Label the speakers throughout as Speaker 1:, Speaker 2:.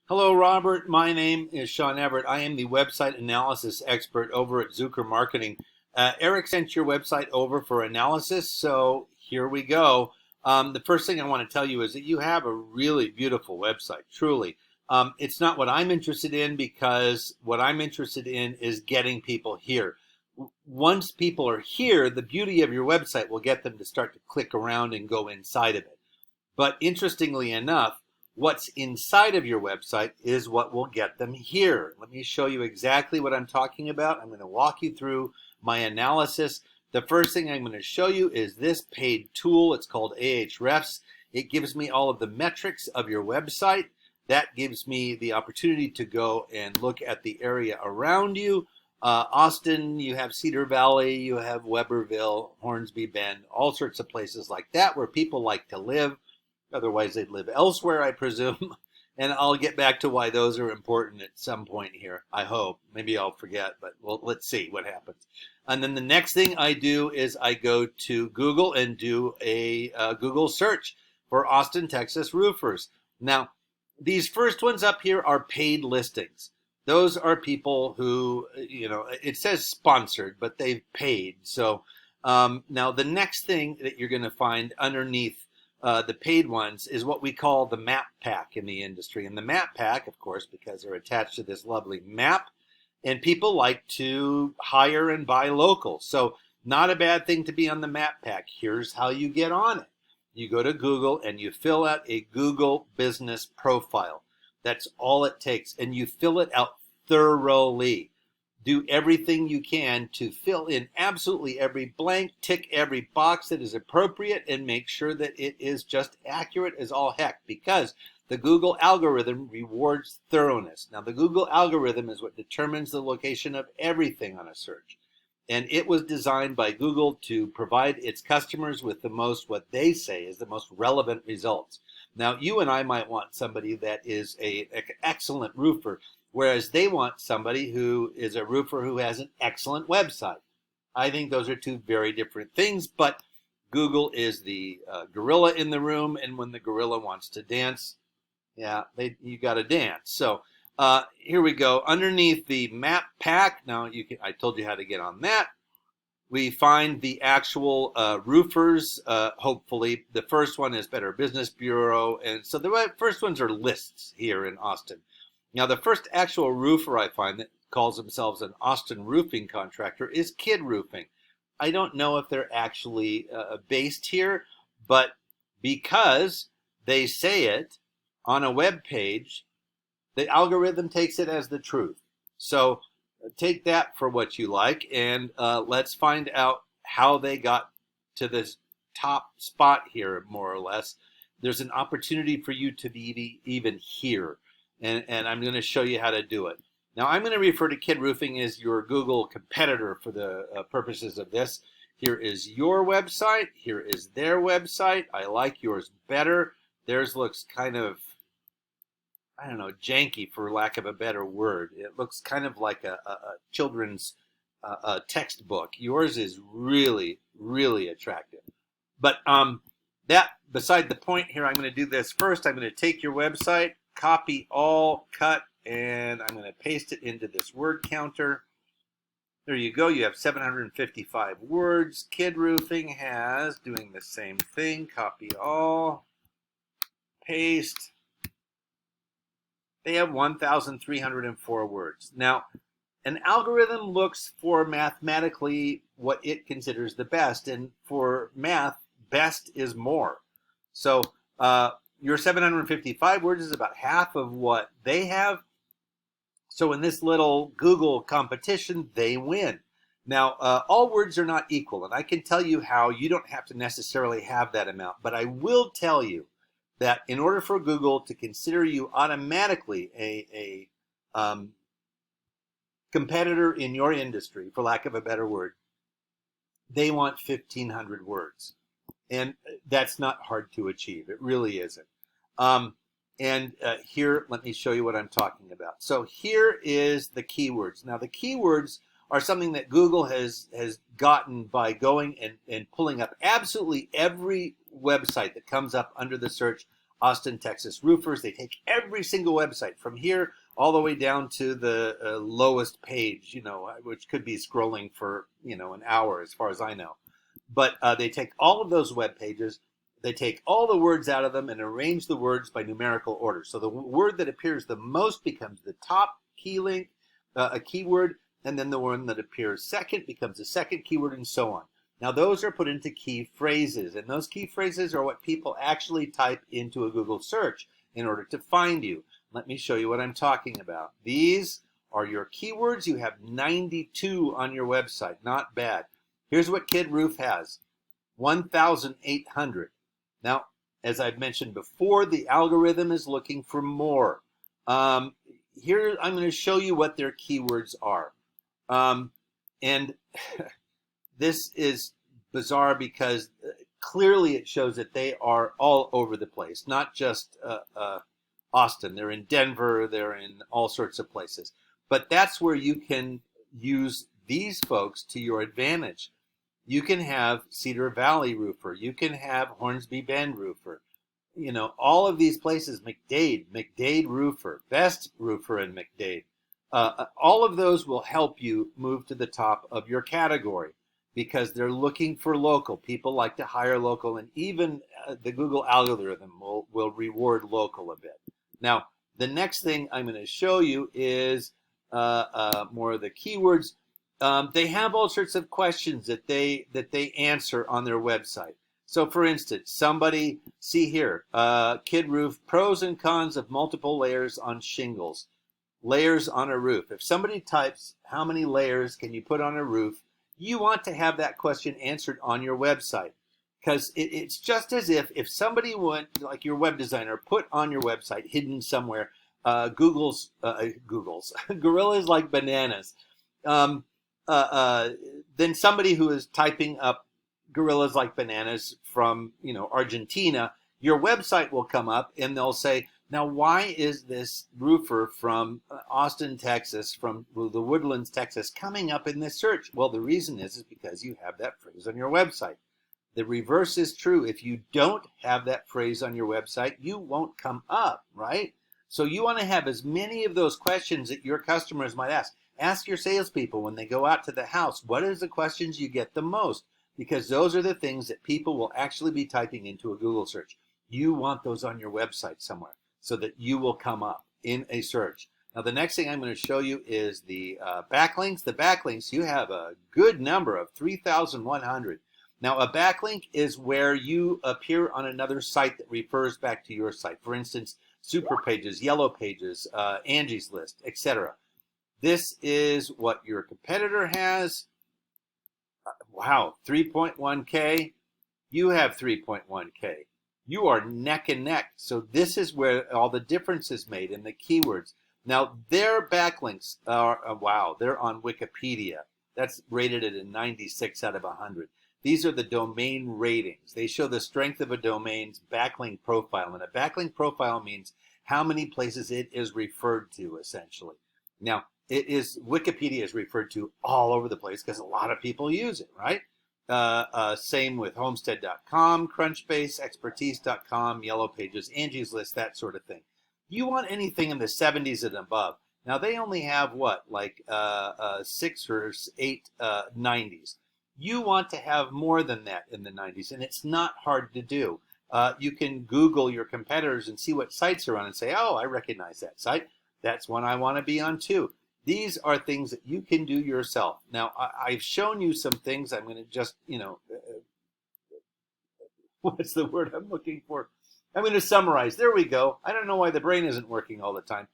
Speaker 1: Hello, Robert. My name is Sean Everett. I am the website analysis expert over at Zucker Marketing. Eric sent your website over for analysis, so here we go. The first thing I want to tell you is that you have a really beautiful website, truly. It's not what I'm interested in because what I'm interested in is getting people here. Once people are here, the beauty of your website will get them to start to click around and go inside of it. But interestingly enough, what's inside of your website is what will get them here. Let me show you exactly what I'm talking about. I'm going to walk you through my analysis. The first thing I'm going to show you is this paid tool. It's called Ahrefs. It gives me all of the metrics of your website. That gives me the opportunity to go and look at the area around you. Austin, you have Cedar Valley, you have Weberville, Hornsby Bend, all sorts of places like that where people like to live. Otherwise, they'd live elsewhere, I presume. And I'll get back to why those are important at some point here. I hope. Maybe I'll forget, but well, let's see what happens. And then the next thing I do is I go to Google and do a Google search for Austin, Texas roofers. Now, these first ones up here are paid listings. Those are people who, it says sponsored, but they've paid. So now the next thing that you're going to find underneath the paid ones is what we call the map pack in the industry. And the map pack, of course, because they're attached to this lovely map, and people like to hire and buy local. So not a bad thing to be on the map pack. Here's how you get on it. You go to Google and you fill out a Google business profile. That's all it takes. And you fill it out thoroughly. Do everything you can to fill in absolutely every blank, tick every box that is appropriate, and make sure that it is just accurate as all heck, because the Google algorithm rewards thoroughness. Now, the Google algorithm is what determines the location of everything on a search. And it was designed by Google to provide its customers with the most, what they say is the most relevant results. Now, you and I might want somebody that is an excellent roofer, whereas they want somebody who is a roofer who has an excellent website. I think those are two very different things, but Google is the gorilla in the room, and when the gorilla wants to dance, you got to dance. So here we go. Underneath the map pack, now I told you how to get on that. We find the actual roofers. Hopefully, the first one is Better Business Bureau, and so the first ones are lists here in Austin. Now, the first actual roofer I find that calls themselves an Austin roofing contractor is Kid Roofing. I don't know if they're actually based here, but because they say it on a web page, the algorithm takes it as the truth. So take that for what you like, and let's find out how they got to this top spot here, more or less. There's an opportunity for you to be even here. And I'm going to show you how to do it. Now, I'm going to refer to Kid Roofing as your Google competitor for the purposes of this. Here is your website. Here is their website. I like yours better. Theirs looks kind of, I don't know, janky for lack of a better word. It looks kind of like a children's textbook. Yours is really, really attractive. But that beside the point here, I'm going to do this first. I'm going to take your website, copy all, cut, and I'm going to paste it into this word counter. There you go. You have 755 words. Kid Roofing has, doing the same thing, copy all, paste. They have 1,304 words. Now, an algorithm looks for mathematically what it considers the best, and for math, best is more. So, your 755 words is about half of what they have. So in this little Google competition, they win. Now, all words are not equal, and I can tell you how you don't have to necessarily have that amount. But I will tell you that in order for Google to consider you automatically a competitor in your industry, for lack of a better word, they want 1,500 words. And that's not hard to achieve. It really isn't. Here, let me show you what I'm talking about. So here is the keywords. Now, the keywords are something that Google has gotten by going and pulling up absolutely every website that comes up under the search Austin, Texas roofers. They take every single website from here all the way down to the lowest page, which could be scrolling for, an hour as far as I know. But they take all of those web pages, they take all the words out of them and arrange the words by numerical order. So the word that appears the most becomes the top key link, a keyword, and then the one that appears second becomes the second keyword, and so on. Now those are put into key phrases, and those key phrases are what people actually type into a Google search in order to find you. Let me show you what I'm talking about. These are your keywords. You have 92 on your website. Not bad. Here's what Kid Roof has. 1,800. Now, as I've mentioned before, the algorithm is looking for more. Here, I'm going to show you what their keywords are. And this is bizarre because clearly it shows that they are all over the place, not just Austin. They're in Denver. They're in all sorts of places. But that's where you can use these folks to your advantage. You can have Cedar Valley roofer. You can have Hornsby Bend roofer. All of these places, McDade roofer, best roofer in McDade. All of those will help you move to the top of your category because they're looking for local. People like to hire local, and even the Google algorithm will reward local a bit. Now, the next thing I'm going to show you is more of the keywords. They have all sorts of questions that they answer on their website. So, for instance, somebody, see here, Kid Roof, pros and cons of multiple layers on shingles, layers on a roof. If somebody types, how many layers can you put on a roof, you want to have that question answered on your website. Because it's just as if somebody went, like your web designer, put on your website, hidden somewhere, Google's gorillas like bananas. Then somebody who is typing up gorillas like bananas from, Argentina, your website will come up and they'll say, now, why is this roofer from Austin, Texas, from the Woodlands, Texas, coming up in this search? Well, the reason is because you have that phrase on your website. The reverse is true. If you don't have that phrase on your website, you won't come up, right? So you want to have as many of those questions that your customers might ask. Ask your salespeople when they go out to the house, what is the questions you get the most? Because those are the things that people will actually be typing into a Google search. You want those on your website somewhere so that you will come up in a search. Now, the next thing I'm going to show you is the backlinks. The backlinks, you have a good number of 3,100. Now, a backlink is where you appear on another site that refers back to your site. For instance, Super Pages, Yellow Pages, Angie's List, etc. This is what your competitor has. Wow, 3.1K. You have 3.1K. You are neck and neck. So this is where all the difference is made in the keywords. Now, their backlinks are, wow, they're on Wikipedia. That's rated at a 96 out of 100. These are the domain ratings. They show the strength of a domain's backlink profile. And a backlink profile means how many places it is referred to, essentially. Now, Wikipedia is referred to all over the place because a lot of people use it, right? Same with Homestead.com, Crunchbase, Expertise.com, Yellow Pages, Angie's List, that sort of thing. You want anything in the 70s and above. Now, they only have, like 6 or 8 90s. You want to have more than that in the 90s, and it's not hard to do. You can Google your competitors and see what sites are on and say, oh, I recognize that site. That's one I want to be on too. These are things that you can do yourself. Now, I've shown you some things. I'm going to just, what's the word I'm looking for? I'm going to summarize. There we go. I don't know why the brain isn't working all the time.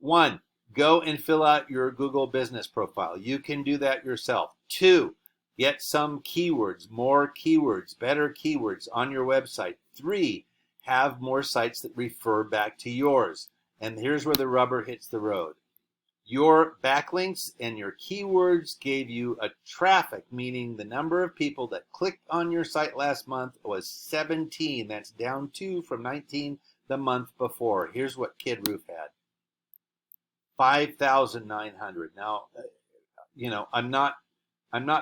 Speaker 1: 1, go and fill out your Google business profile. You can do that yourself. 2, get some keywords, more keywords, better keywords on your website. 3, have more sites that refer back to yours. And here's where the rubber hits the road. Your backlinks and your keywords gave you a traffic, meaning the number of people that clicked on your site last month was 17. That's down 2 from 19 the month before. Here's what Kid Roof had. 5,900. Now, I'm not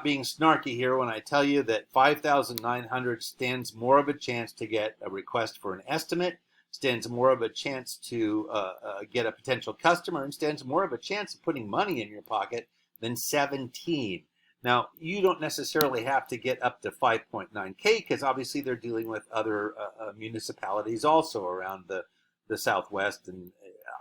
Speaker 1: being snarky here when I tell you that 5,900 stands more of a chance to get a request for an estimate, stands more of a chance to get a potential customer, and stands more of a chance of putting money in your pocket than 17. Now, you don't necessarily have to get up to 5.9K because obviously they're dealing with other municipalities also around the Southwest, and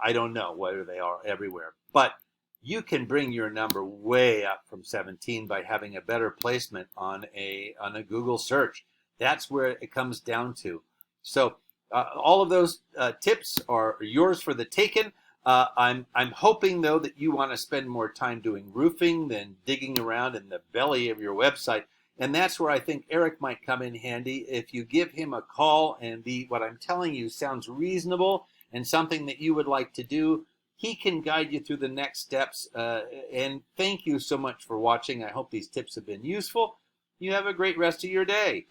Speaker 1: I don't know whether they are everywhere. But you can bring your number way up from 17 by having a better placement on a Google search. That's where it comes down to. So all of those tips are yours for the taking. I'm hoping, though, that you want to spend more time doing roofing than digging around in the belly of your website. And that's where I think Eric might come in handy. If you give him a call and what I'm telling you sounds reasonable and something that you would like to do, he can guide you through the next steps. And thank you so much for watching. I hope these tips have been useful. You have a great rest of your day.